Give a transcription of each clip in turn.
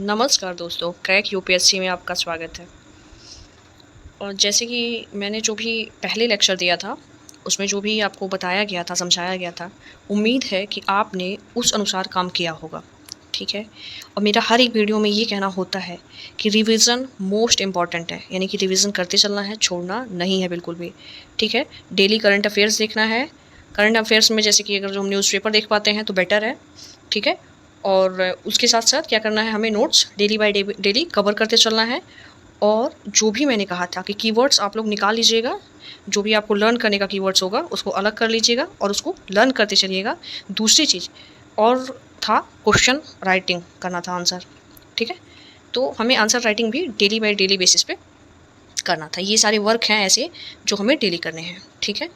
नमस्कार दोस्तों, crack UPSC में आपका स्वागत है। और जैसे कि मैंने जो भी पहले लेक्चर दिया था, उसमें जो भी आपको बताया गया था, समझाया गया था, उम्मीद है कि आपने उस अनुसार काम किया होगा, ठीक है? और मेरा हर एक वीडियो में ये कहना होता है कि रिवीजन मोस्ट इम्पॉर्टेंट है, यानी कि रिवीजन करते चलना है, छोड़ना नहीं है बिल्कुल भी, ठीक है? डेली करंट अफेयर्स देखना है। करंट अफेयर्स में जैसे कि अगर जो हम न्यूज़पेपर देख पाते हैं तो बेटर है, ठीक है? और उसके साथ साथ क्या करना है, हमें notes daily by daily cover करते चलना है। और जो भी मैंने कहा था कि कीवर्ड्स आप लोग निकाल लीजिएगा, जो भी आपको लर्न करने का कीवर्ड्स होगा उसको अलग कर लीजिएगा और उसको लर्न करते चलिएगा। दूसरी चीज़ और था, क्वेश्चन राइटिंग करना था, आंसर, ठीक है? तो हमें आंसर राइटिंग भी डेली बाय डेली बेसिस पे करना था। ये सारे वर्क हैं ऐसे जो हमें डेली करने हैं, ठीक है?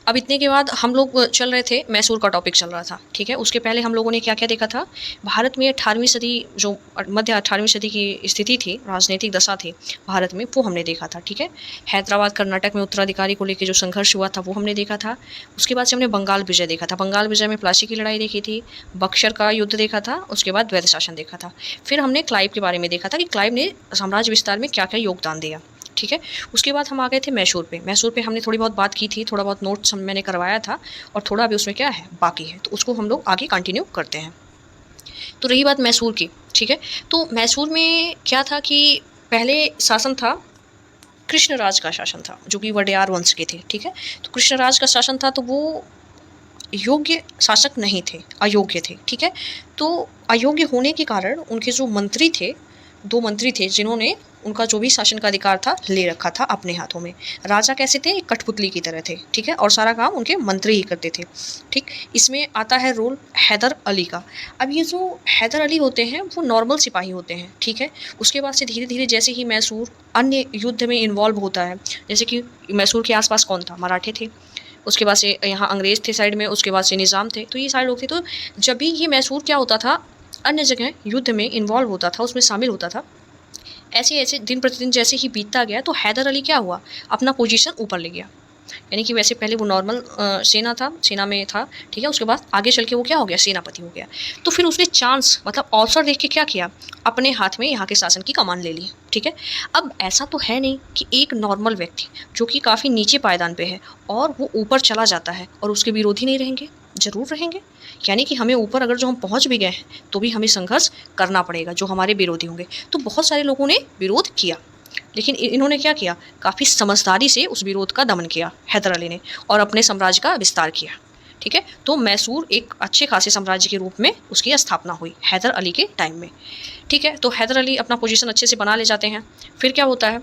अब इतने के बाद हम लोग चल रहे थे, मैसूर का टॉपिक चल रहा था, ठीक है? उसके पहले हम लोगों ने क्या क्या देखा था, भारत में 18वीं सदी जो मध्य 18वीं सदी की स्थिति थी, राजनीतिक दशा थी भारत में, वो हमने देखा था, ठीक है? हैदराबाद कर्नाटक में उत्तराधिकारी को लेकर जो संघर्ष हुआ था वो हमने देखा था। उसके बाद से हमने बंगाल विजय देखा था, बंगाल विजय में प्लासी की लड़ाई देखी थी, बक्सर का युद्ध देखा था, उसके बाद द्वैध शासन देखा था। फिर हमने क्लाइव के बारे में देखा था कि क्लाइव ने साम्राज्य विस्तार में क्या क्या योगदान दिया, ठीक है? उसके बाद हम आ गए थे मैसूर पे। मैसूर पे हमने थोड़ी बहुत बात की थी, थोड़ा बहुत नोट्स मैंने करवाया था और थोड़ा अभी उसमें क्या है बाकी है, तो उसको हम लोग आगे कंटिन्यू करते हैं। तो रही बात मैसूर की, ठीक है? तो मैसूर में क्या था कि पहले शासन था, कृष्णराज का शासन था, जो कि वडेयार वंश के थे, ठीक है? तो कृष्णराज का शासन था, तो वो योग्य शासक नहीं थे, अयोग्य थे, ठीक है? तो अयोग्य होने के कारण उनके जो मंत्री थे, 2 मंत्री थे जिन्होंने उनका जो भी शासन का अधिकार था ले रखा था अपने हाथों में। राजा कैसे थे? एक कठपुतली की तरह थे, ठीक है? और सारा काम उनके मंत्री ही करते थे, ठीक? इसमें आता है रोल हैदर अली का। अब ये जो हैदर अली होते हैं वो नॉर्मल सिपाही होते हैं, ठीक है? उसके बाद से धीरे-धीरे जैसे ही मैसूर अन्य युद्ध में इन्वॉल्व होता है, जैसे कि मैसूर के आस-पास कौन था? मराठे थे, उसके बाद से यहाँ अंग्रेज़ थे साइड में, उसके बाद से निज़ाम थे, तो ये सारे लोग थे। तो जब भी ये मैसूर क्या होता था, अन्य जगह युद्ध में इन्वॉल्व होता था, उसमें शामिल होता था, ऐसे-ऐसे दिन प्रतिदिन जैसे ही बीतता गया तो हैदर अली क्या हुआ, अपना पोजीशन ऊपर ले गया। यानी कि वैसे पहले वो नॉर्मल सेना था, सेना में था, ठीक है? उसके बाद आगे चल के वो क्या हो गया, सेनापति हो गया। तो फिर उसने चांस मतलब अवसर देख के क्या किया, अपने हाथ में यहाँ के शासन की कमान ले ली, ठीक है? अब ऐसा तो है नहीं कि एक नॉर्मल व्यक्ति जो कि काफ़ी नीचे पायदान पे है और वो ऊपर चला जाता है और उसके विरोधी नहीं रहेंगे, ज़रूर रहेंगे। यानी कि हमें ऊपर अगर जो हम पहुँच भी गए हैं, तो भी हमें संघर्ष करना पड़ेगा, जो हमारे विरोधी होंगे। तो बहुत सारे लोगों ने विरोध किया, लेकिन इन्होंने क्या किया, काफ़ी समझदारी से उस विरोध का दमन किया हैदर अली ने और अपने साम्राज्य का विस्तार किया, ठीक है? तो मैसूर एक अच्छे खासे साम्राज्य के रूप में उसकी स्थापना हुई हैदर अली के टाइम में, ठीक है? तो हैदर अली अपना पोजीशन अच्छे से बना ले जाते हैं। फिर क्या होता है,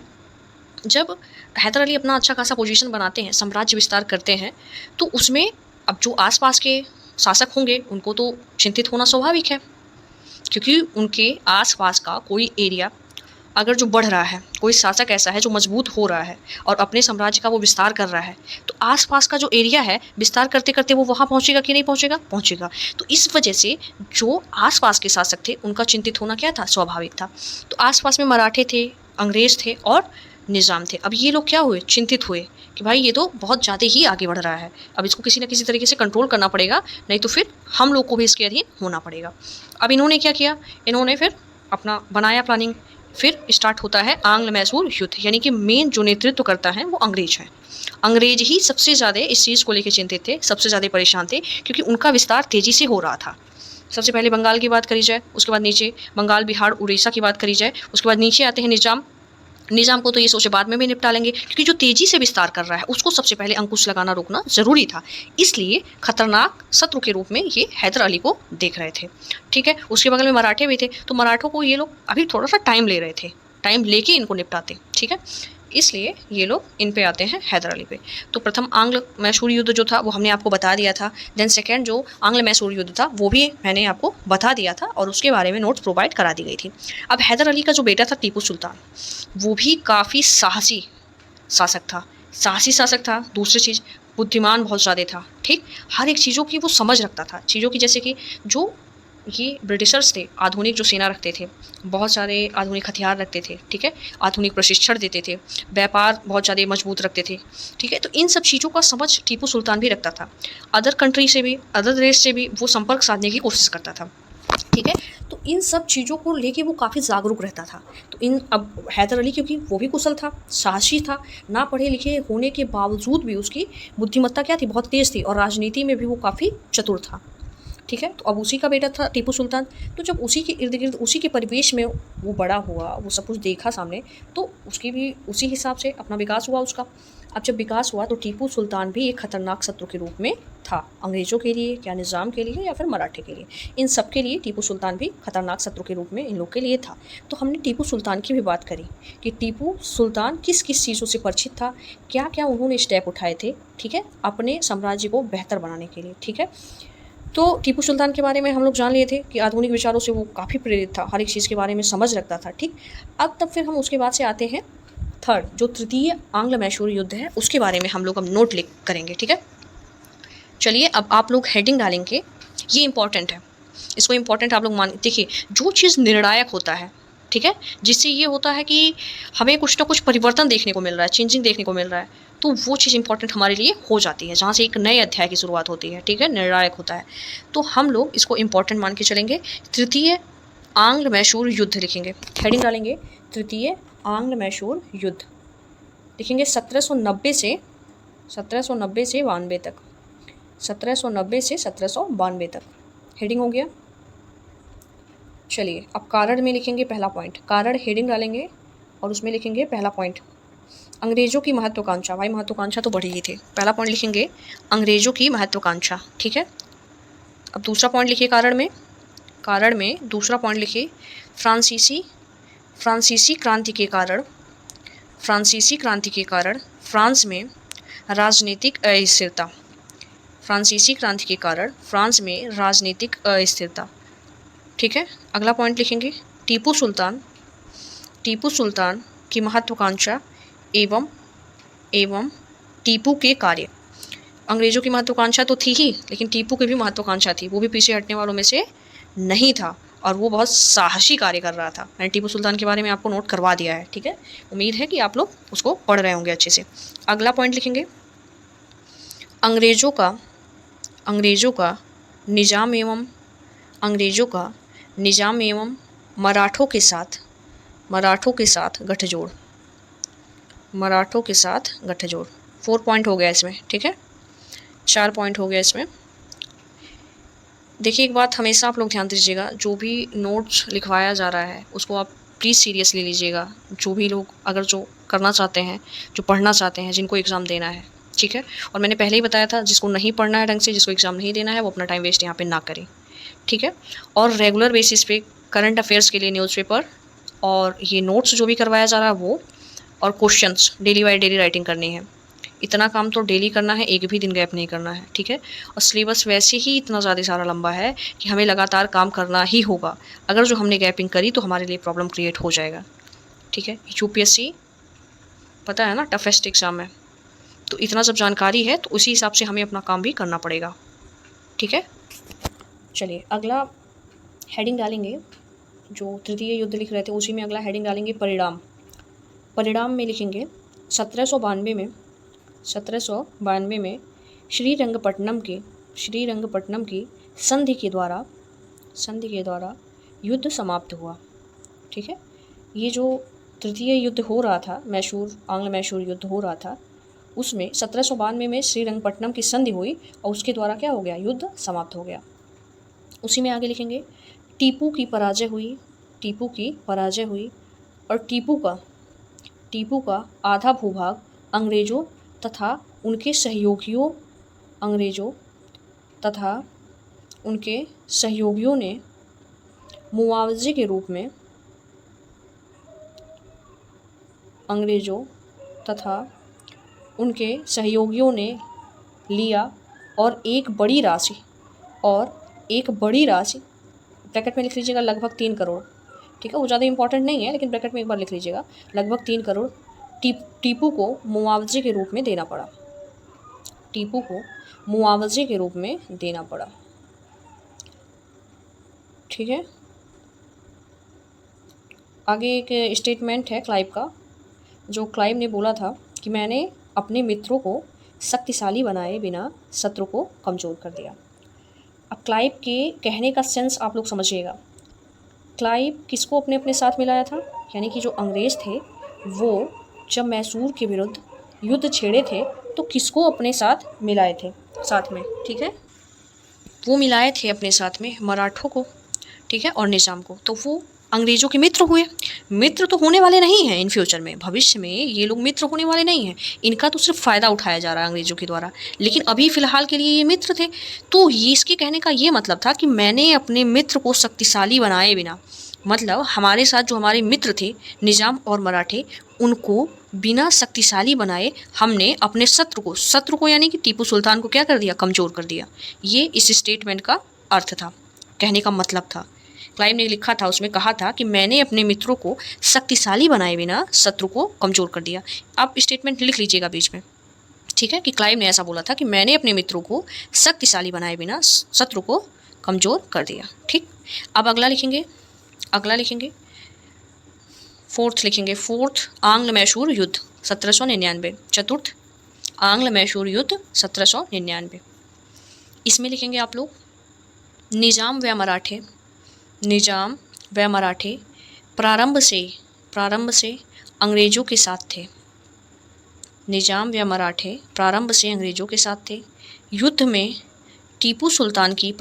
जब हैदर अली अपना अच्छा खासा पोजीशन बनाते हैं, साम्राज्य विस्तार करते हैं, तो उसमें अब जो आस-पास के शासक होंगे उनको तो चिंतित होना स्वाभाविक है, क्योंकि उनके आस-पास का कोई एरिया अगर जो बढ़ रहा है, कोई शासक ऐसा है जो मजबूत हो रहा है और अपने साम्राज्य का वो विस्तार कर रहा है, तो आस-पास का जो एरिया है, विस्तार करते-करते वो वहाँ पहुँचेगा कि नहीं पहुँचेगा? पहुँचेगा। तो इस वजह से जो आस-पास के शासक थे, उनका चिंतित होना क्या था? स्वाभाविक था। तो आस-पास में मराठे थे, अंग्रेज़ थे और निज़ाम थे। अब ये लोग क्या हुए? चिंतित हुए कि भाई ये तो बहुत ज़्यादा ही आगे बढ़ रहा है। अब इसको किसी न किसी तरीके से कंट्रोल करना पड़ेगा, नहीं तो फिर हम लोग को भी इसके अधीन होना पड़ेगा। अब इन्होंने क्या किया? इन्होंने फिर अपना बनाया प्लानिंग। फिर स्टार्ट होता है आंग्ल मैसूर युद्ध, यानी कि मेन जो नेतृत्व करता है वो अंग्रेज हैं। अंग्रेज ही सबसे ज़्यादा इस चीज़ को लेकर चिंतित थे, सबसे ज़्यादा परेशान थे, क्योंकि उनका विस्तार तेज़ी से हो रहा था। सबसे पहले बंगाल की बात करी जाए, उसके बाद नीचे बंगाल, बिहार, उड़ीसा की बात करी जाए, उसके बाद नीचे आते हैं निज़ाम। निज़ाम को तो ये सोचे बाद में भी निपटा लेंगे, क्योंकि जो तेज़ी से विस्तार कर रहा है उसको सबसे पहले अंकुश लगाना रोकना ज़रूरी था। इसलिए खतरनाक शत्रु के रूप में ये हैदर अली को देख रहे थे, ठीक है? उसके बगल में मराठे भी थे, तो मराठों को ये लोग अभी थोड़ा-सा टाइम ले रहे थे, टाइम लेके इनको निपटाते, ठीक है? इसलिए ये लोग इन पे आते हैं हैदर अली पे। तो प्रथम आंग्ल मैसूर युद्ध जो था वो हमने आपको बता दिया था। देन सेकंड जो आंग्ल मैसूर युद्ध था वो भी मैंने आपको बता दिया था और उसके बारे में नोट्स प्रोवाइड करा दी गई थी। अब हैदर अली का जो बेटा था टीपू सुल्तान, वो भी काफ़ी साहसी शासक था। साहसी शासक था, दूसरी चीज़ बुद्धिमान बहुत ज़्यादा था, ठीक? हर एक चीज़ों की वो समझ रखता था। चीज़ों की जैसे कि जो ये ब्रिटिशर्स थे, आधुनिक जो सेना रखते थे, बहुत सारे आधुनिक हथियार रखते थे, ठीक है? आधुनिक प्रशिक्षण देते थे, व्यापार बहुत ज़्यादा मजबूत रखते थे, ठीक है? तो इन सब चीज़ों का समझ टीपू सुल्तान भी रखता था। अदर कंट्री से भी, अदर देश से भी वो संपर्क साधने की कोशिश करता था। ठीक है। तो इन सब चीज़ों को लेके वो काफ़ी जागरूक रहता था। तो अब हैदर अली क्योंकि वो भी कुशल था, साहसी था, ना पढ़े लिखे होने के बावजूद भी उसकी बुद्धिमत्ता क्या थी, बहुत तेज़ थी, और राजनीति में भी वो काफ़ी चतुर था। ठीक है। तो अब उसी का बेटा था टीपू सुल्तान। तो जब उसी के इर्द गिर्द उसी के परिवेश में वो बड़ा हुआ, वो सब कुछ देखा सामने, तो उसकी भी उसी हिसाब से अपना विकास हुआ उसका। अब जब विकास हुआ तो टीपू सुल्तान भी एक खतरनाक शत्रु के रूप में था, अंग्रेज़ों के लिए, क्या निज़ाम के लिए या फिर मराठे के लिए, इन सब के लिए टीपू सुल्तान भी खतरनाक शत्रु के रूप में इन लोग के लिए था। तो हमने टीपू सुल्तान की भी बात करी कि टीपू सुल्तान किस किस चीज़ों से परिचित था, क्या क्या उन्होंने स्टेप उठाए थे, ठीक है, अपने साम्राज्य को बेहतर बनाने के लिए। ठीक है। तो टीपू सुल्तान के बारे में हम लोग जान लिए थे कि आधुनिक विचारों से वो काफ़ी प्रेरित था, हर एक चीज़ के बारे में समझ रखता था। ठीक। अब तब फिर हम उसके बाद से आते हैं थर्ड, जो तृतीय आंग्ल मैसूर युद्ध है, उसके बारे में हम लोग अब नोट लिख करेंगे। ठीक है। चलिए अब आप लोग हेडिंग डालेंगे, ये इंपॉर्टेंट है, इसको इंपॉर्टेंट आप लोग मान देखिए। जो चीज़ निर्णायक होता है, ठीक है, जिससे ये होता है कि हमें कुछ ना कुछ परिवर्तन देखने को मिल रहा है, चेंजिंग देखने को मिल रहा है, तो वो चीज़ इंपॉर्टेंट हमारे लिए हो जाती है, जहाँ से एक नए अध्याय की शुरुआत होती है। ठीक है, निर्णायक होता है, तो हम लोग इसको इंपॉर्टेंट मान के चलेंगे। तृतीय आंग्ल मैसूर युद्ध लिखेंगे, हेडिंग डालेंगे तृतीय आंग्ल मैसूर युद्ध, लिखेंगे 1790 से 92 तक, 1790 से 1792 तक, हेडिंग हो गया। चलिए अब कारण में लिखेंगे पहला पॉइंट, कारण हेडिंग डालेंगे और उसमें लिखेंगे पहला पॉइंट अंग्रेज़ों की महत्वाकांक्षा। भाई महत्वाकांक्षा तो बढ़ी ही थी, पहला पॉइंट लिखेंगे अंग्रेज़ों की महत्वाकांक्षा। ठीक है। अब दूसरा पॉइंट लिखिए कारण में दूसरा पॉइंट लिखिए फ्रांसीसी क्रांति के कारण, फ्रांसीसी क्रांति के कारण फ्रांस में राजनीतिक अस्थिरता, फ्रांसीसी क्रांति के कारण फ्रांस में राजनीतिक अस्थिरता। ठीक है। अगला पॉइंट लिखेंगे टीपू सुल्तान की महत्वाकांक्षा एवं टीपू के कार्य। अंग्रेज़ों की महत्वाकांक्षा तो थी ही, लेकिन टीपू की भी महत्वाकांक्षा थी, वो भी पीछे हटने वालों में से नहीं था और वो बहुत साहसी कार्य कर रहा था। मैंने टीपू सुल्तान के बारे में आपको नोट करवा दिया है। ठीक है, उम्मीद है कि आप लोग उसको पढ़ रहे होंगे अच्छे से। अगला पॉइंट लिखेंगे अंग्रेज़ों का निज़ाम एवं मराठों के साथ गठजोड़, 4 पॉइंट हो गया इसमें। ठीक है, 4 पॉइंट हो गया इसमें। देखिए एक बात हमेशा आप लोग ध्यान दीजिएगा, जो भी नोट्स लिखवाया जा रहा है उसको आप प्लीज़ सीरियसली लीजिएगा। जो भी लोग अगर जो करना चाहते हैं, जो पढ़ना चाहते हैं, जिनको एग्ज़ाम देना है, ठीक है, और मैंने पहले ही बताया था जिसको नहीं पढ़ना है ढंग से, जिसको एग्ज़ाम नहीं देना है, वो अपना टाइम वेस्ट यहाँ पे ना करें। ठीक है। और रेगुलर बेसिस पे करंट अफेयर्स के लिए न्यूज़पेपर और ये नोट्स जो भी करवाया जा रहा है वो, और questions daily by daily writing करनी है। इतना काम तो डेली करना है, एक भी दिन गैप नहीं करना है। ठीक है। और सिलेबस वैसे ही इतना ज़्यादा सारा लंबा है कि हमें लगातार काम करना ही होगा। अगर जो हमने गैपिंग करी तो हमारे लिए प्रॉब्लम क्रिएट हो जाएगा। ठीक है। यूपीएससी पता है ना, टफेस्ट एग्ज़ाम है, तो इतना जब जानकारी है तो उसी हिसाब से हमें अपना काम भी करना पड़ेगा। ठीक है। चलिए अगला हेडिंग डालेंगे, जो तृतीय युद्ध लिख रहे थे उसी में अगला हेडिंग डालेंगे परिणाम में लिखेंगे 1792 में श्रीरंगपट्टनम की संधि के द्वारा युद्ध समाप्त हुआ। ठीक है। ये जो तृतीय युद्ध हो रहा था, आंग्ल मैसूर युद्ध हो रहा था, उसमें 1792 में श्रीरंगपट्टनम की संधि हुई और उसके द्वारा क्या हो गया, युद्ध समाप्त हो गया। उसी में आगे लिखेंगे टीपू की पराजय हुई और टीपू का आधा भूभाग अंग्रेज़ों तथा उनके सहयोगियों ने मुआवजे के रूप में लिया और एक बड़ी राशि ब्रैकेट में लिख लीजिएगा, लगभग 3 करोड़। ठीक है, वो ज़्यादा इंपॉर्टेंट नहीं है लेकिन ब्रैकेट में एक बार लिख लीजिएगा, लगभग 3 करोड़ टीपू को मुआवजे के रूप में देना पड़ा। ठीक है। आगे एक स्टेटमेंट है क्लाइव का, जो क्लाइव ने बोला था कि मैंने अपने मित्रों को शक्तिशाली बनाए बिना शत्रु को कमज़ोर कर दिया। अब क्लाइव के कहने का सेंस आप लोग समझिएगा क्लाइव किसको अपने अपने साथ मिलाया था, यानी कि जो अंग्रेज़ थे वो जब मैसूर के विरुद्ध युद्ध छेड़े थे तो किसको अपने साथ मिलाए थे साथ में, ठीक है, वो मिलाए थे अपने साथ में मराठों को, ठीक है, और निज़ाम को। तो वो अंग्रेज़ों के मित्र हुए। मित्र तो होने वाले नहीं हैं इन फ्यूचर में, भविष्य में ये लोग मित्र होने वाले नहीं हैं, इनका तो सिर्फ फ़ायदा उठाया जा रहा है अंग्रेज़ों के द्वारा, लेकिन अभी फ़िलहाल के लिए ये मित्र थे। तो ये इसके कहने का ये मतलब था कि मैंने अपने मित्र को शक्तिशाली बनाए बिना, मतलब हमारे साथ जो हमारे मित्र थे निज़ाम और मराठे, उनको बिना शक्तिशाली बनाए हमने अपने शत्रु को यानी कि टीपू सुल्तान को क्या कर दिया, कमज़ोर कर दिया। ये इस स्टेटमेंट का अर्थ था, कहने का मतलब था। क्लाइव ने लिखा था, उसमें कहा था कि मैंने अपने मित्रों को शक्तिशाली बनाए बिना शत्रु को कमज़ोर कर दिया। आप स्टेटमेंट लिख लीजिएगा बीच में, ठीक है, कि क्लाइव ने ऐसा बोला था कि मैंने अपने मित्रों को शक्तिशाली बनाए बिना शत्रु को कमज़ोर कर दिया, ठीक। अब अगला लिखेंगे फोर्थ लिखेंगे, फोर्थ आंग्ल मैसूर युद्ध 1799, चतुर्थ आंग्ल मैसूर युद्ध 1799। इसमें लिखेंगे आप लोग निज़ाम व मराठे प्रारंभ से अंग्रेज़ों के साथ थे। निज़ाम व मराठे प्रारंभ से अंग्रेज़ों के साथ थे। युद्ध में टीपू सुल्तान की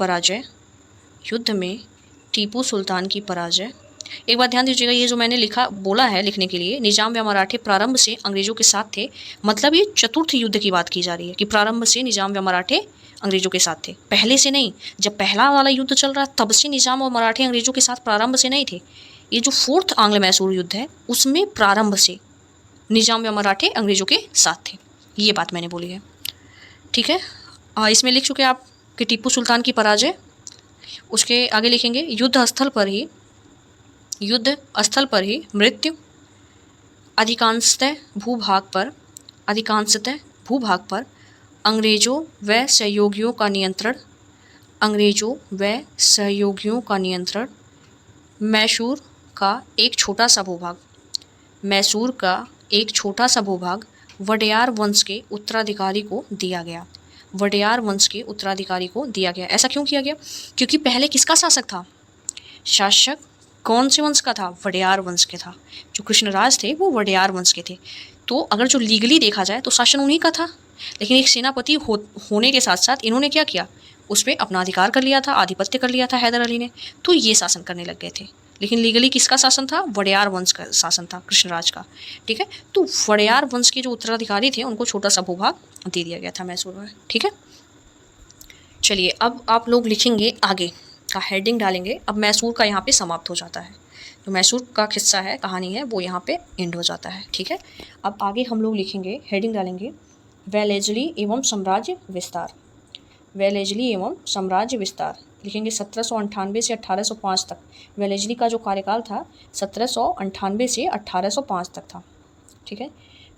पराजय। एक बात ध्यान दीजिएगा, ये जो मैंने बोला है लिखने के लिए, निज़ाम व मराठे प्रारंभ से अंग्रेज़ों के साथ थे, मतलब ये चतुर्थ युद्ध की बात की जा रही है कि प्रारंभ से निज़ाम व मराठे अंग्रेज़ों के साथ थे, पहले से नहीं। जब पहला वाला युद्ध चल रहा तब से निज़ाम और मराठे अंग्रेज़ों के साथ प्रारंभ से नहीं थे। ये जो फोर्थ आंग्ल मैसूर युद्ध है उसमें प्रारंभ से निज़ाम व मराठे अंग्रेज़ों के साथ थे, ये बात मैंने बोली है, ठीक है। इसमें लिख चुके आप कि टीपू सुल्तान की पराजय। उसके आगे लिखेंगे युद्ध स्थल पर ही मृत्यु, अधिकांशतः भूभाग पर अंग्रेज़ों व सहयोगियों का नियंत्रण, मैसूर का एक छोटा सा भूभाग वडेयार वंश के उत्तराधिकारी को दिया गया। ऐसा क्यों किया गया? क्योंकि पहले किसका शासक था? शासक कौन से वंश का था? वडेयार वंश के था। जो कृष्णराज थे वो वडेयार वंश के थे। तो अगर जो लीगली देखा जाए तो शासन उन्हीं का था, लेकिन एक सेनापति होने के साथ साथ इन्होंने क्या किया, उस पर अपना अधिकार कर लिया था, आधिपत्य कर लिया था हैदर अली ने, तो ये शासन करने लग गए थे। लेकिन लीगली किसका शासन था? वडेयार वंश का शासन था, कृष्णराज का, ठीक है। तो वडेयार वंश के जो उत्तराधिकारी थे उनको छोटा सा भूभाग दे दिया गया था मैसूर में, ठीक है। चलिए अब आप लोग लिखेंगे आगे का हेडिंग डालेंगे। अब मैसूर का यहाँ पे समाप्त हो जाता है, जो मैसूर का किस्सा है, कहानी है, वो यहाँ पे एंड हो जाता है, ठीक है। अब आगे हम लोग लिखेंगे, हेडिंग डालेंगे वेलेज़ली एवं साम्राज्य विस्तार। लिखेंगे 1798 से 1805 तक। वेलेज़ली का जो कार्यकाल था 1798 से 1805 तक था, ठीक है।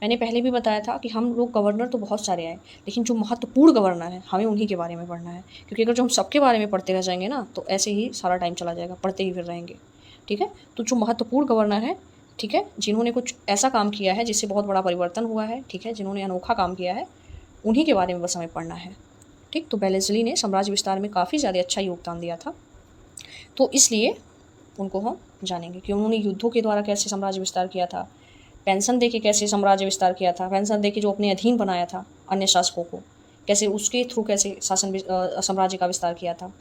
मैंने पहले भी बताया था कि हम लोग गवर्नर तो बहुत सारे आए, लेकिन जो महत्वपूर्ण गवर्नर हैं हमें उन्हीं के बारे में पढ़ना है, क्योंकि अगर जो हम सबके बारे में पढ़ते रह जाएंगे ना तो ऐसे ही सारा टाइम चला जाएगा, पढ़ते ही फिर रहेंगे, ठीक है। तो जो महत्वपूर्ण गवर्नर है, ठीक है, जिन्होंने कुछ ऐसा काम किया है जिससे बहुत बड़ा परिवर्तन हुआ है, ठीक है, जिन्होंने अनोखा काम किया है, उन्हीं के बारे में बस हमें पढ़ना है, ठीक। तो वेलेज़ली ने साम्राज्य विस्तार में काफ़ी ज़्यादा अच्छा योगदान दिया था, तो इसलिए उनको हम जानेंगे कि उन्होंने युद्धों के द्वारा कैसे साम्राज्य विस्तार किया था, पेंशन दे के कैसे साम्राज्य विस्तार किया था, पेंशन दे के जो अपने अधीन बनाया था अन्य शासकों को, कैसे उसके थ्रू कैसे साम्राज्य का विस्तार किया था,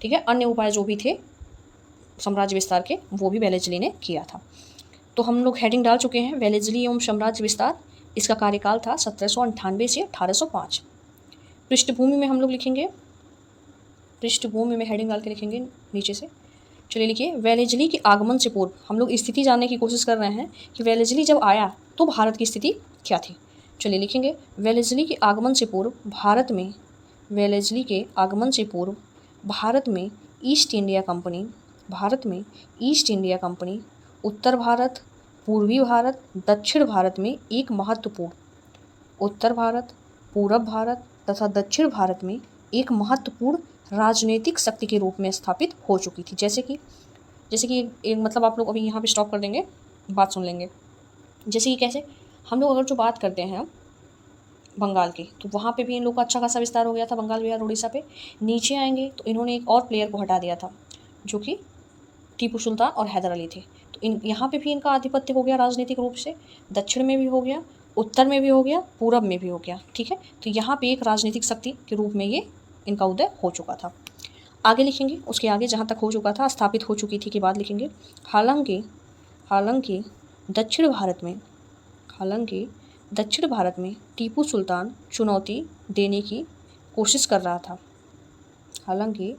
ठीक है। अन्य उपाय जो भी थे साम्राज्य विस्तार के वो भी वेलेज़ली ने किया था। तो हम लोग हेडिंग डाल चुके हैं, वेलेज़ली एवं साम्राज्य विस्तार। इसका कार्यकाल था 1798 से 1805। पृष्ठभूमि में हम लोग लिखेंगे, पृष्ठभूमि में हेडिंग डाल के लिखेंगे नीचे से। चलिए लिखिए, वेलेज़ली के आगमन से पूर्व, हम लोग स्थिति जानने की कोशिश कर रहे हैं कि वेलेज़ली जब आया तो भारत की स्थिति क्या थी। चलिए लिखेंगे, वेलेज़ली के आगमन से पूर्व भारत में ईस्ट इंडिया कंपनी उत्तर भारत, पूर्वी भारत, दक्षिण भारत में एक महत्वपूर्ण, उत्तर भारत, पूरब भारत तथा दक्षिण भारत में एक महत्वपूर्ण राजनीतिक शक्ति के रूप में स्थापित हो चुकी थी। जैसे कि एक मतलब आप लोग अभी यहाँ पे स्टॉप कर देंगे, बात सुन लेंगे। जैसे कि कैसे, हम लोग अगर जो बात करते हैं बंगाल की, तो वहाँ पे भी इन लोग का अच्छा खासा विस्तार हो गया था, बंगाल, बिहार, उड़ीसा पे। नीचे आएंगे तो इन्होंने एक और प्लेयर को हटा दिया था, जो कि टीपू सुल्तान और हैदर अली थे। तो यहाँ पे भी इनका आधिपत्य हो गया राजनीतिक रूप से, दक्षिण में भी हो गया, उत्तर में भी हो गया, पूरब में भी हो गया। ठीक है, तो यहाँ पे एक राजनीतिक शक्ति के रूप में ये इनका उदय हो चुका था। आगे लिखेंगे, उसके आगे जहाँ तक हो चुका था, स्थापित हो चुकी थी के बाद लिखेंगे, हालांकि दक्षिण भारत में टीपू सुल्तान चुनौती देने की कोशिश कर रहा था। हालांकि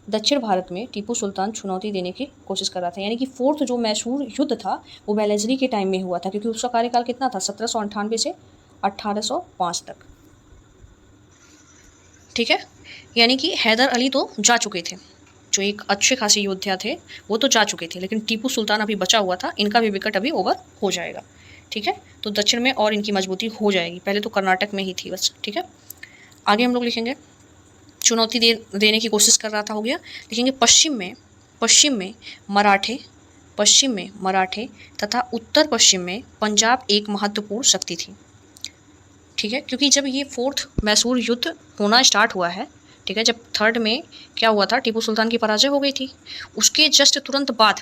दक्षिण भारत में टीपू सुल्तान चुनौती देने की कोशिश कर रहा था, यानी कि फोर्थ जो मैसूर युद्ध था वो वेलेस्ली के टाइम में हुआ था, क्योंकि उसका कार्यकाल कितना था, 1798 से 1805 तक। ठीक है, यानी कि हैदर अली तो जा चुके थे, जो एक अच्छे खासे योद्धा थे वो तो जा चुके थे, लेकिन टीपू सुल्तान अभी बचा हुआ था, इनका भी विकेट अभी ओवर हो जाएगा। ठीक है, तो दक्षिण में और इनकी मजबूती हो जाएगी, पहले तो कर्नाटक में ही थी बस। ठीक है, आगे हम लोग लिखेंगे, चुनौती देने की कोशिश कर रहा था, हो गया। लिखेंगे पश्चिम में मराठे तथा उत्तर पश्चिम में पंजाब एक महत्वपूर्ण शक्ति थी। ठीक है, क्योंकि जब ये फोर्थ मैसूर युद्ध होना स्टार्ट हुआ है, ठीक है, जब थर्ड में क्या हुआ था, टीपू सुल्तान की पराजय हो गई थी, उसके जस्ट तुरंत बाद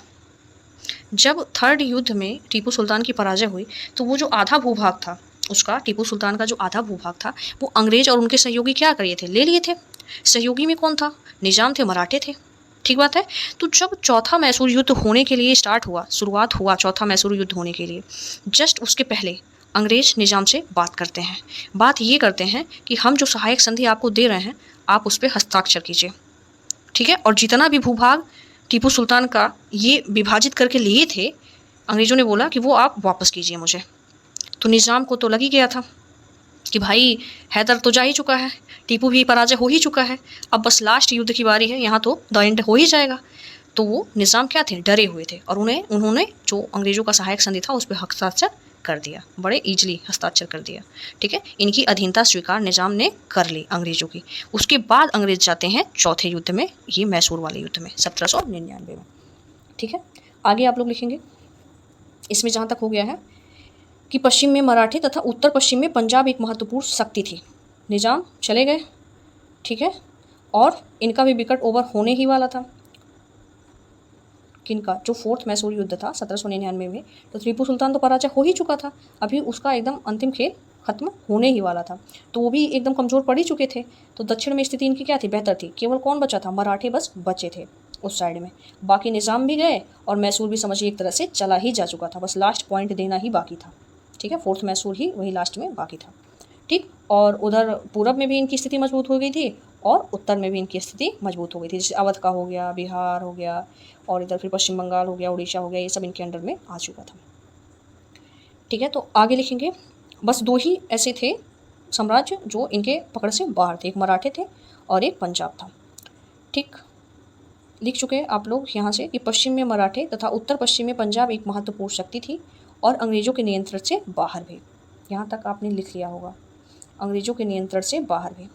जब थर्ड युद्ध में टीपू सुल्तान की पराजय हुई, तो वो जो आधा भूभाग था उसका, टीपू सुल्तान का जो आधा भूभाग था, वो अंग्रेज और उनके सहयोगी क्या कर ले लिए थे। सहयोगी में कौन था, निजाम थे, मराठे थे। ठीक बात है। तो जब चौथा मैसूर युद्ध होने के लिए शुरुआत हुआ चौथा मैसूर युद्ध होने के लिए, जस्ट उसके पहले अंग्रेज निजाम से बात ये करते हैं कि हम जो सहायक संधि आपको दे रहे हैं, आप उस पर हस्ताक्षर कीजिए। ठीक है, और जितना भी भूभाग टीपू सुल्तान का ये विभाजित करके लिए थे, अंग्रेजों ने बोला कि वो आप वापस कीजिए मुझे। तो निजाम को तो लग ही गया था कि भाई हैदर तो जा ही चुका है, टीपू भी पराजय हो ही चुका है, अब बस लास्ट युद्ध की बारी है, यहाँ तो द एंड हो ही जाएगा। तो वो निजाम क्या थे, डरे हुए थे, और उन्होंने जो अंग्रेजों का सहायक संधि था उस पर हस्ताक्षर कर दिया, बड़े इजीली हस्ताक्षर कर दिया। ठीक है, इनकी अधीनता स्वीकार निजाम ने कर ली अंग्रेजों की। उसके बाद अंग्रेज जाते हैं चौथे युद्ध में, ये मैसूर वाले युद्ध में 1799 में। ठीक है, आगे आप लोग लिखेंगे, इसमें जहाँ तक हो गया है कि पश्चिम में मराठे तथा उत्तर पश्चिम में पंजाब एक महत्वपूर्ण शक्ति थी। निजाम चले गए, ठीक है, और इनका भी विकेट ओवर होने ही वाला था। किनका, जो फोर्थ मैसूर युद्ध था 1799 में, तो टीपू सुल्तान तो पराजय हो ही चुका था, अभी उसका एकदम अंतिम खेल खत्म होने ही वाला था, तो वो भी एकदम कमज़ोर पड़ ही चुके थे। तो दक्षिण में स्थिति इनकी क्या थी, बेहतर थी, केवल कौन बचा था, मराठे बस बचे थे उस साइड में, बाकी निज़ाम भी गए और मैसूर भी समझिए एक तरह से चला ही जा चुका था, बस लास्ट पॉइंट देना ही बाकी था। ठीक है, फोर्थ मैसूर ही वही लास्ट में बाकी था। ठीक, और उधर पूरब में भी इनकी स्थिति मजबूत हो गई थी और उत्तर में भी इनकी स्थिति मजबूत हो गई थी, जैसे अवध का हो गया, बिहार हो गया, और इधर फिर पश्चिम बंगाल हो गया, उड़ीसा हो गया, ये सब इनके अंडर में आ चुका था। ठीक है, तो आगे लिखेंगे, बस दो ही ऐसे थे साम्राज्य जो इनके पकड़ से बाहर थे, एक मराठे थे और एक पंजाब था। ठीक, लिख चुके हैं आप लोग यहाँ से कि पश्चिम में मराठे तथा उत्तर पश्चिम में पंजाब एक महत्वपूर्ण शक्ति थी और अंग्रेजों के नियंत्रण से बाहर भी। यहाँ तक आपने लिख लिया होगा, अंग्रेजों के नियंत्रण से बाहर भी।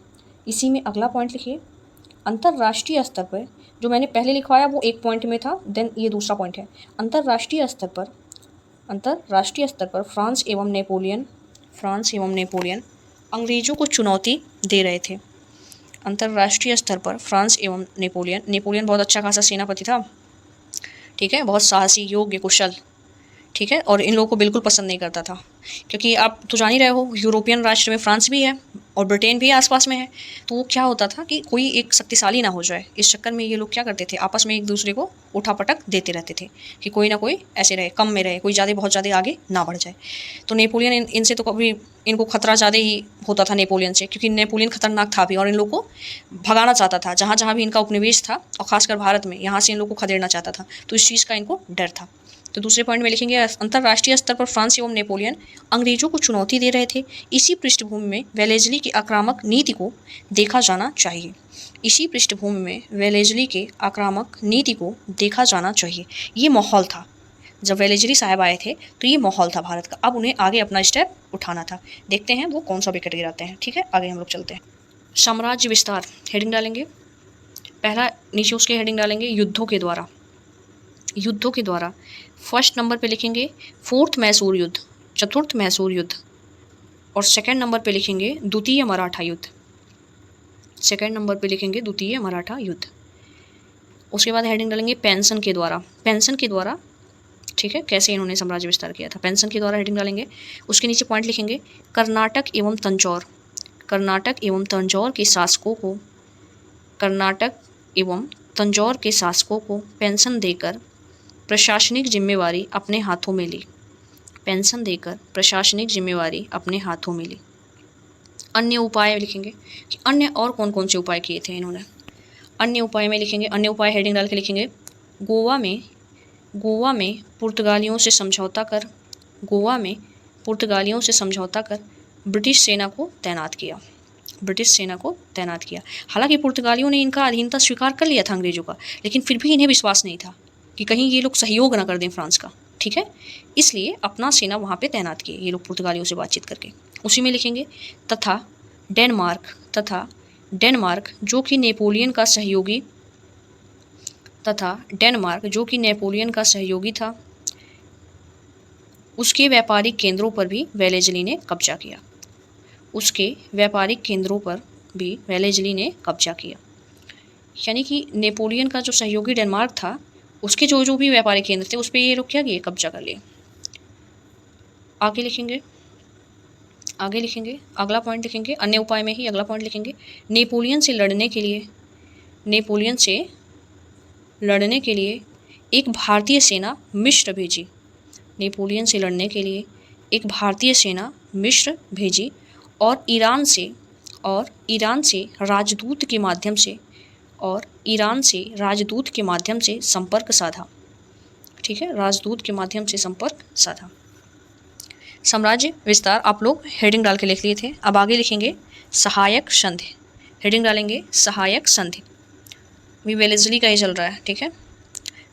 इसी में अगला पॉइंट लिखिए, अंतर्राष्ट्रीय स्तर पर, जो मैंने पहले लिखवाया वो एक पॉइंट में था, देन ये दूसरा पॉइंट है। अंतर्राष्ट्रीय स्तर पर फ्रांस एवं नेपोलियन अंग्रेजों को चुनौती दे रहे थे। अंतर्राष्ट्रीय स्तर पर फ्रांस एवं नेपोलियन बहुत अच्छा खासा सेनापति था। ठीक है, बहुत साहसी, योग्य, कुशल। ठीक है, और इन लोगों को बिल्कुल पसंद नहीं करता था, क्योंकि आप तो जान ही रहे हो यूरोपियन राष्ट्र में फ्रांस भी है और ब्रिटेन भी आसपास में है, तो वो क्या होता था कि कोई एक शक्तिशाली ना हो जाए, इस चक्कर में ये लोग क्या करते थे, आपस में एक दूसरे को उठापटक देते रहते थे कि कोई ना कोई ऐसे रहे, कम में रहे, कोई ज़्यादा बहुत ज़्यादा आगे ना बढ़ जाए। तो नेपोलियन इनसे तो कभी इनको खतरा ज़्यादा ही होता था नेपोलियन से, क्योंकि नेपोलियन खतरनाक था भी और इन लोग को भगाना चाहता था, जहाँ जहाँ भी इनका उपनिवेश था और खासकर भारत में, यहाँ से इन लोग को खदेड़ना चाहता था, तो इस चीज़ का इनको डर था। तो दूसरे पॉइंट में लिखेंगे, अंतर्राष्ट्रीय स्तर पर फ्रांस एवं नेपोलियन अंग्रेजों को चुनौती दे रहे थे। इसी पृष्ठभूमि में वेलेस्ली की आक्रामक नीति को देखा जाना चाहिए। ये माहौल था जब वेलेस्ली साहब आए थे, तो ये माहौल था भारत का। अब उन्हें आगे अपना स्टेप उठाना था, देखते हैं वो कौन सा विकेट गिराते हैं। ठीक है, आगे हम लोग चलते हैं। साम्राज्य विस्तार हेडिंग डालेंगे, पहला नीचे उसके हेडिंग डालेंगे युद्धों के द्वारा। फर्स्ट नंबर पे लिखेंगे चतुर्थ मैसूर युद्ध, और सेकंड नंबर पे लिखेंगे द्वितीय मराठा युद्ध। उसके बाद हेडिंग डालेंगे पेंशन के द्वारा, पेंशन के द्वारा, ठीक है, कैसे इन्होंने साम्राज्य विस्तार किया था, पेंशन के द्वारा हेडिंग डालेंगे। उसके नीचे पॉइंट लिखेंगे कर्नाटक एवं तंजौर, कर्नाटक एवं तंजौर के शासकों को, कर्नाटक एवं तंजौर के शासकों को पेंशन देकर प्रशासनिक जिम्मेवारी अपने हाथों में ली, पेंशन देकर प्रशासनिक जिम्मेवारी अपने हाथों में ली। अन्य उपाय लिखेंगे कि अन्य और कौन कौन से उपाय किए थे इन्होंने। अन्य उपाय में लिखेंगे, अन्य उपाय हेडिंग डाल के लिखेंगे गोवा में पुर्तगालियों से समझौता कर, गोवा में पुर्तगालियों से समझौता कर ब्रिटिश सेना को तैनात किया, ब्रिटिश सेना को तैनात किया। हालांकि पुर्तगालियों ने इनका अधीनता स्वीकार कर लिया था अंग्रेजों का, लेकिन फिर भी इन्हें विश्वास नहीं था कि कहीं ये लोग सहयोग ना कर दें फ्रांस का, ठीक है, इसलिए अपना सेना वहाँ पे तैनात किए ये लोग पुर्तगालियों से बातचीत करके। उसी में लिखेंगे तथा डेनमार्क जो कि नेपोलियन का सहयोगी, तथा डेनमार्क जो कि नेपोलियन का सहयोगी था, उसके व्यापारिक केंद्रों पर भी वेलेज़ली ने कब्जा किया, उसके व्यापारिक केंद्रों पर भी वेलेज़ली ने कब्जा किया। यानी कि नेपोलियन का जो सहयोगी डेनमार्क था, उसके जो जो भी व्यापारिक केंद्र थे उस पर ये लोग क्या किए, कब्जा कर लिए। आगे लिखेंगे अगला पॉइंट लिखेंगे, अन्य उपाय में ही अगला पॉइंट लिखेंगे नेपोलियन से लड़ने के लिए एक भारतीय सेना मिस्र भेजी, नेपोलियन से लड़ने के लिए एक भारतीय सेना मिस्र भेजी और ईरान से राजदूत के माध्यम से संपर्क साधा, ठीक है, राजदूत के माध्यम से संपर्क साधा। साम्राज्य विस्तार आप लोग हेडिंग डाल के लिख लिए थे। अब आगे लिखेंगे सहायक संधि, हेडिंग डालेंगे सहायक संधि, भी वेलेज़ली का ही चल रहा है, ठीक है,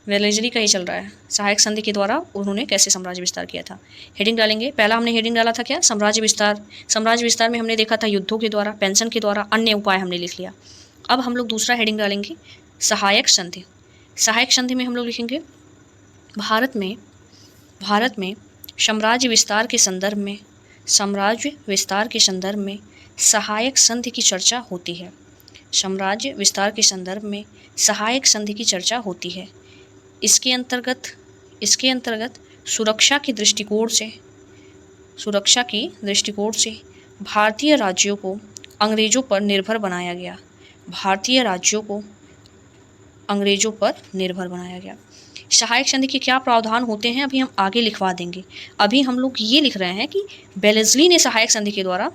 वेलेज़ली का ही चल रहा है। सहायक संधि के द्वारा उन्होंने कैसे साम्राज्य विस्तार किया था, हेडिंग डालेंगे। पहला हमने हेडिंग डाला था क्या, साम्राज्य विस्तार, साम्राज्य विस्तार में हमने देखा था युद्धों के द्वारा, पेंशन के द्वारा, अन्य उपाय हमने लिख लिया। अब हम लोग दूसरा हेडिंग डालेंगे सहायक संधि। सहायक संधि में हम लोग लिखेंगे भारत में साम्राज्य विस्तार के संदर्भ में सहायक संधि की चर्चा होती है, साम्राज्य विस्तार के संदर्भ में सहायक संधि की चर्चा होती है। इसके अंतर्गत सुरक्षा की दृष्टिकोण से भारतीय राज्यों को अंग्रेजों पर निर्भर बनाया गया, सहायक संधि के क्या प्रावधान होते हैं अभी हम आगे लिखवा देंगे। अभी हम लोग ये लिख रहे हैं कि वेलेज़ली ने सहायक संधि के द्वारा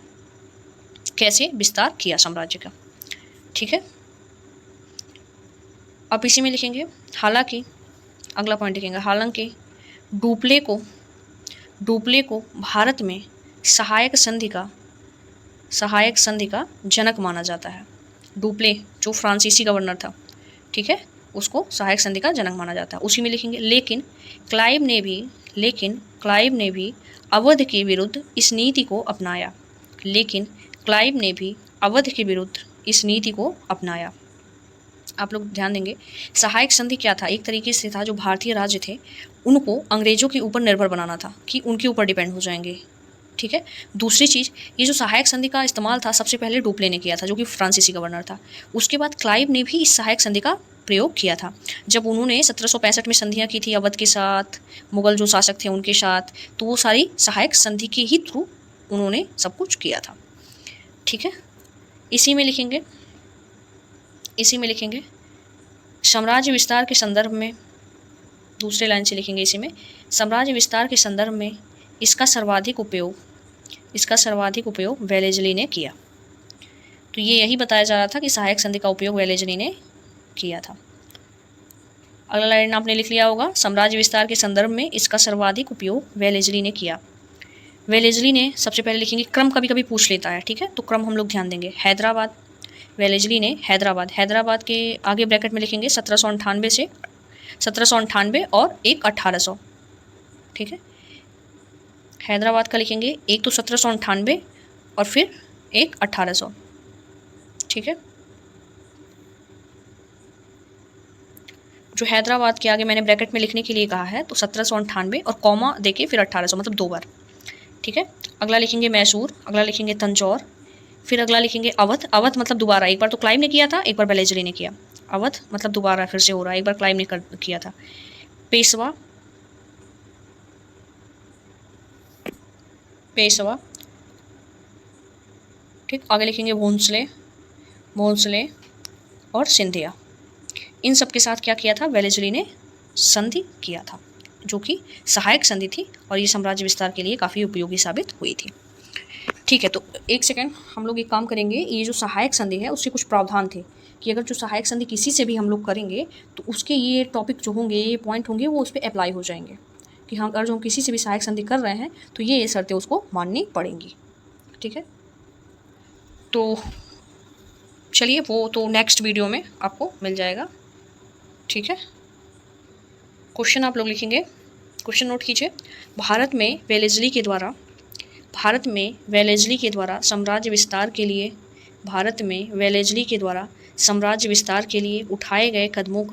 कैसे विस्तार किया साम्राज्य का, ठीक है। अब इसी में लिखेंगे हालांकि, अगला पॉइंट लिखेंगे हालांकि डुप्ले को भारत में सहायक संधि का जनक माना जाता है। डुप्ले जो फ्रांसीसी गवर्नर था, ठीक है, उसको सहायक संधि का जनक माना जाता है। उसी में लिखेंगे लेकिन क्लाइव ने भी अवध के विरुद्ध इस नीति को अपनाया, आप लोग ध्यान देंगे सहायक संधि क्या था, एक तरीके से था जो भारतीय राज्य थे उनको अंग्रेजों के ऊपर निर्भर बनाना था कि उनके ऊपर डिपेंड हो जाएंगे, ठीक है। दूसरी चीज़, ये जो सहायक संधि का इस्तेमाल था सबसे पहले डुप्ले ने किया था जो कि फ्रांसीसी गवर्नर था। उसके बाद क्लाइव ने भी इस सहायक संधि का प्रयोग किया था जब उन्होंने 1765 में संधियाँ की थी अवध के साथ, मुगल जो शासक थे उनके साथ, तो वो सारी सहायक संधि के ही थ्रू उन्होंने सब कुछ किया था, ठीक है। इसी में लिखेंगे साम्राज्य विस्तार के संदर्भ में, दूसरे लाइन से लिखेंगे इसी में, साम्राज्य विस्तार के संदर्भ में इसका सर्वाधिक उपयोग वेलेज़ली ने किया। तो ये यही बताया जा रहा था कि सहायक संधि का उपयोग वेलेज़ली ने किया था। अगला लाइन आपने लिख लिया होगा, साम्राज्य विस्तार के संदर्भ में इसका सर्वाधिक उपयोग वेलेज़ली ने किया। वेलेज़ली ने सबसे पहले लिखेंगे, क्रम कभी कभी पूछ लेता है, ठीक है, तो क्रम हम लोग ध्यान देंगे। हैदराबाद, वेलेज़ली ने हैदराबाद के आगे ब्रैकेट में लिखेंगे 1798 और एक 1800, ठीक है। हैदराबाद का लिखेंगे एक तो 1798 और फिर एक 1800, ठीक है। जो हैदराबाद के आगे मैंने ब्रैकेट में लिखने के लिए कहा है तो 1798 और कॉमा देके फिर 1800, मतलब 2 बार, ठीक है। अगला लिखेंगे मैसूर, अगला लिखेंगे तंजौर, फिर अगला लिखेंगे अवध मतलब दोबारा, एक बार तो क्लाइव ने किया था, एक बार वेलेज़ली ने किया। अवध मतलब दोबारा फिर से हो रहा है, एक बार क्लाइम नहीं किया था। पेशवा, पेशवा, ठीक। आगे लिखेंगे भोंसले, भोंसले और सिंधिया। इन सब के साथ क्या किया था, वेलेस्ली ने संधि किया था, जो कि सहायक संधि थी और ये साम्राज्य विस्तार के लिए काफ़ी उपयोगी साबित हुई थी। ठीक है, तो एक सेकेंड, हम लोग एक काम करेंगे। ये जो सहायक संधि है उसके कुछ प्रावधान थे कि अगर जो सहायक संधि किसी से भी हम लोग करेंगे तो उसके ये टॉपिक जो होंगे, ये पॉइंट होंगे, वो उस पर अप्लाई हो जाएंगे कि हम अगर जो हम किसी से भी सहायक संधि कर रहे हैं तो ये शर्तें उसको माननी पड़ेंगी। ठीक है, तो चलिए वो तो नेक्स्ट वीडियो में आपको मिल जाएगा। ठीक है, क्वेश्चन आप लोग लिखेंगे, क्वेश्चन नोट कीजिए। भारत में वेलेस्ली के द्वारा साम्राज्य विस्तार के लिए, भारत में वेलेस्ली के द्वारा साम्राज्य विस्तार के लिए उठाए गए कदमों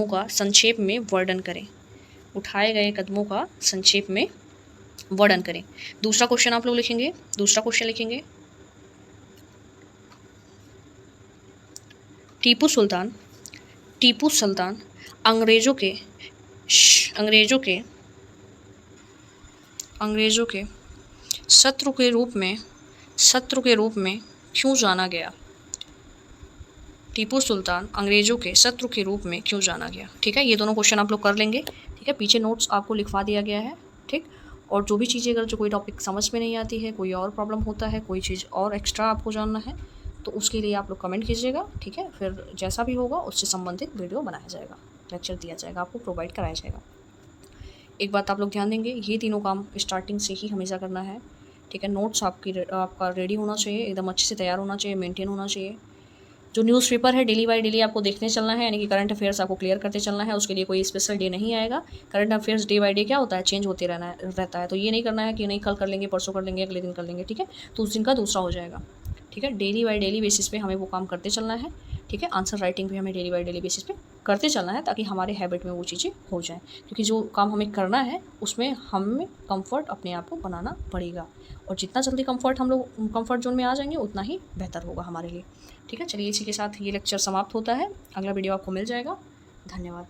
का संक्षेप में वर्णन करें। उठाए गए कदमों का संक्षेप में वर्णन करें। दूसरा क्वेश्चन आप लोग लिखेंगे, दूसरा क्वेश्चन लिखेंगे, टीपू सुल्तान अंग्रेजों के शत्रु के रूप में क्यों जाना गया। टीपू सुल्तान अंग्रेजों के शत्रु के रूप में क्यों जाना गया। ठीक है, ये दोनों क्वेश्चन आप लोग कर लेंगे। ठीक है, पीछे नोट्स आपको लिखवा दिया गया है। ठीक, और जो भी चीज़ें अगर जो कोई टॉपिक समझ में नहीं आती है, कोई और प्रॉब्लम होता है, कोई चीज़ और एक्स्ट्रा आपको जानना है, तो उसके लिए आप लोग कमेंट कीजिएगा। ठीक है, फिर जैसा भी होगा उससे संबंधित वीडियो बनाया जाएगा, लेक्चर दिया जाएगा, आपको प्रोवाइड कराया जाएगा। एक बात आप लोग ध्यान देंगे, ये तीनों काम स्टार्टिंग से ही हमेशा करना है। ठीक है, नोट्स आपका रेडी होना चाहिए, एकदम अच्छे से तैयार होना चाहिए, मेंटेन होना चाहिए। जो न्यूज़पेपर है डेली बाय डेली आपको देखने चलना है, यानी कि करंट अफेयर्स आपको क्लियर करते चलना है। उसके लिए कोई स्पेशल डे नहीं आएगा। Current affairs day by day क्या होता है, चेंज होते रहता है। तो ये नहीं करना है कि नहीं कल कर लेंगे, परसों कर लेंगे, अगले दिन कर लेंगे। ठीक है, तो उस दिन का दूसरा हो जाएगा। ठीक है, डेली बाय डेली बेसिस पे हमें वो काम करते चलना है। ठीक है, आंसर राइटिंग भी हमें डेली बाय डेली बेसिस पे करते चलना है, ताकि हमारे हैबिट में वो चीज़ें हो जाएं। क्योंकि जो काम हमें करना है उसमें हमें कंफर्ट अपने आप को बनाना पड़ेगा, और जितना जल्दी हम लोग कंफर्ट जोन में आ जाएंगे उतना ही बेहतर होगा हमारे लिए। ठीक है, चलिए इसी के साथ ये लेक्चर समाप्त होता है। अगला वीडियो आपको मिल जाएगा। धन्यवाद।